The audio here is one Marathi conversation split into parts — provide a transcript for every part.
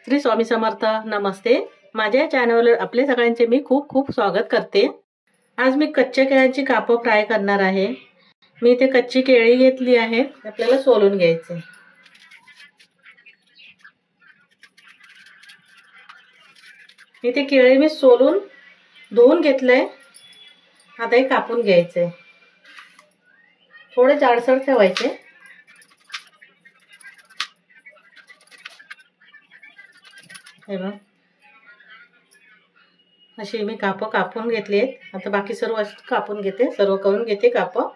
श्री स्वामी समर्थ. नमस्ते. माझ्या चॅनलवर आपले सगळ्यांचे मी खूप खूप स्वागत करते. आज मी कच्च्या केळ्यांची कापं फ्राय करणार आहे. मी इथे कच्ची केळी घेतली आहे, आपल्याला सोलून घ्यायचे. इथे केळी मी सोलून धुवून घेतले. आता हे कापून घ्यायचे. थोडे जाडसर ठेवायचे. हे बघ, अशी मी कापं कापून घेतली आहेत. आता बाकी सर्व कापून घेते, सर्व करून घेते कापं.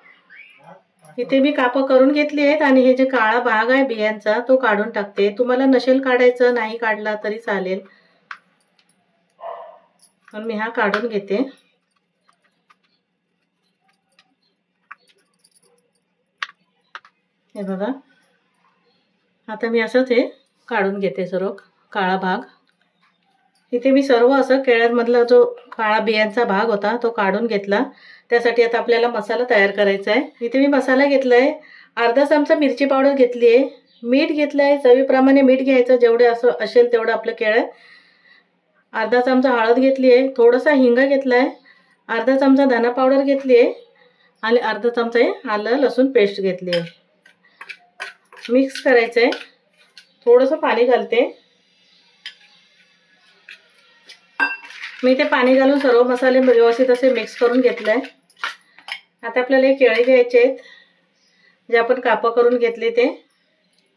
इथे मी कापं करून घेतली आहेत आणि हे जे काळा भाग आहे बियांचा तो काढून टाकते. तुम्हाला नसेल काढायचं, नाही काढला तरी चालेल, पण मी हा काढून घेते. हे बघा, आता मी असंच हे काढून घेते सर्व काळा भाग. इथे मी सर्व असं केळ्यांमधला जो काळा बियांचा भाग होता तो काढून घेतला. त्यासाठी आता आपल्याला मसाला तयार करायचा आहे. इथे मी मसाला घेतलाय. अर्धा चमचा मिरची पावडर घेतली आहे. मीठ घेतलंय, चवीप्रमाणे मीठ घ्यायचं, जेवढे असं असेल तेवढं आपलं केळं. अर्धा चमचा हळद घेतली आहे. थोडासा हिंग घेतलाय. अर्धा चमचा धना पावडर घेतली आहे आणि अर्धा चमचा हे आलं लसूण पेस्ट घेतली आहे. मिक्स करायचं आहे. थोडंसं पाणी घालते. मी ते पाणी घालून सर्व मसाले व्यवस्थित असे मिक्स करून घेतले. आता आपल्याला हे केळी घ्यायचे आहेत, जे आपण कापं करून घेतले ते,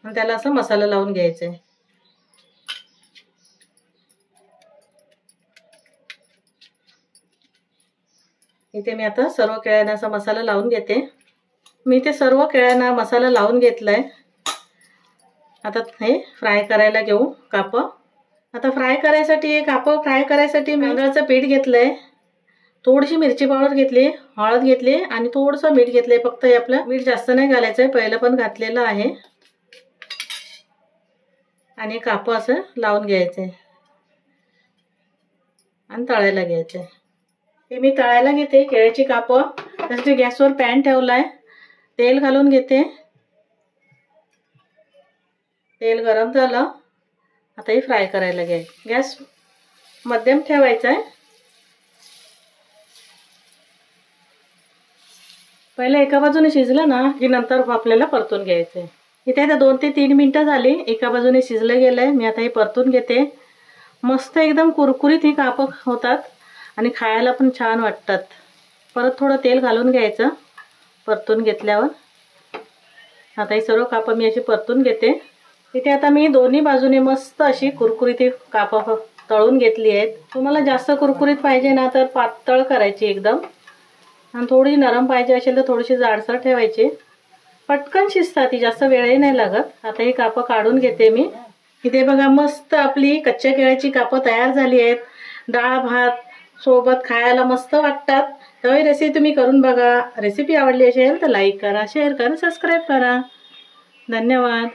आणि त्याला असं मसाला लावून घ्यायचा आहे. इथे मी आता सर्व केळ्यांना असा मसाला लावून घेते. मी ते सर्व केळ्यांना मसाला लावून घेतलाय. आता हे फ्राय करायला घेऊ कापं. आता फ्राय करायसाठी कापं फ्राय करायसाठी तांदळाचं पीठ घेतलंय, थोडीशी मिरची पावडर घेतली, हळद घेतली आणि थोडंसं मीठ घेतलंय. फक्त हे आपलं मीठ जास्त नाही घालायचंय, पहिलं पण घातलेलं आहे. आणि कापं असं लावून घ्यायचंय आणि तळायला घ्यायचंय. हे मी तळायला घेते केळ्याची कापं. त्यासाठी गॅसवर पॅन ठेवलाय. तेल घालून घेते. तेल गरम झालं. आता हे फ्राय करायला घ्याय. गॅस मध्यम ठेवायचा आहे. पहिले एका बाजूने शिजलं ना की नंतर आपल्याला परतून घ्यायचं आहे. इथे आता 2 ते 3 मिनिटं झाली. एका बाजूने शिजलं गेलंय. मी आता हे परतून घेते. मस्त एकदम कुरकुरीत ही कापं होतात आणि खायला पण छान वाटतात. परत थोडं तेल घालून घ्यायचं परतून घेतल्यावर. आता ही सर्व कापं मी अशी परतून घेते. इथे आता मी दोन्ही बाजूने मस्त अशी कुरकुरीत कापं तळून घेतली आहेत. तुम्हाला जास्त कुरकुरीत पाहिजे ना तर पातळ करायची एकदम, आणि थोडी नरम पाहिजे असेल तर थोडीशी जाडसर ठेवायची. पटकन शिजतात, ती जास्त वेळही नाही लागत. आता ही कापं काढून घेते मी. इथे बघा, मस्त आपली कच्च्या केळ्याची कापं तयार झाली आहेत. डाळ भात सोबत खायला मस्त वाटतात. तर ही रेसिपी तुम्ही करून बघा. रेसिपी आवडली असेल तर लाईक करा, शेअर करा, सबस्क्राईब करा. धन्यवाद.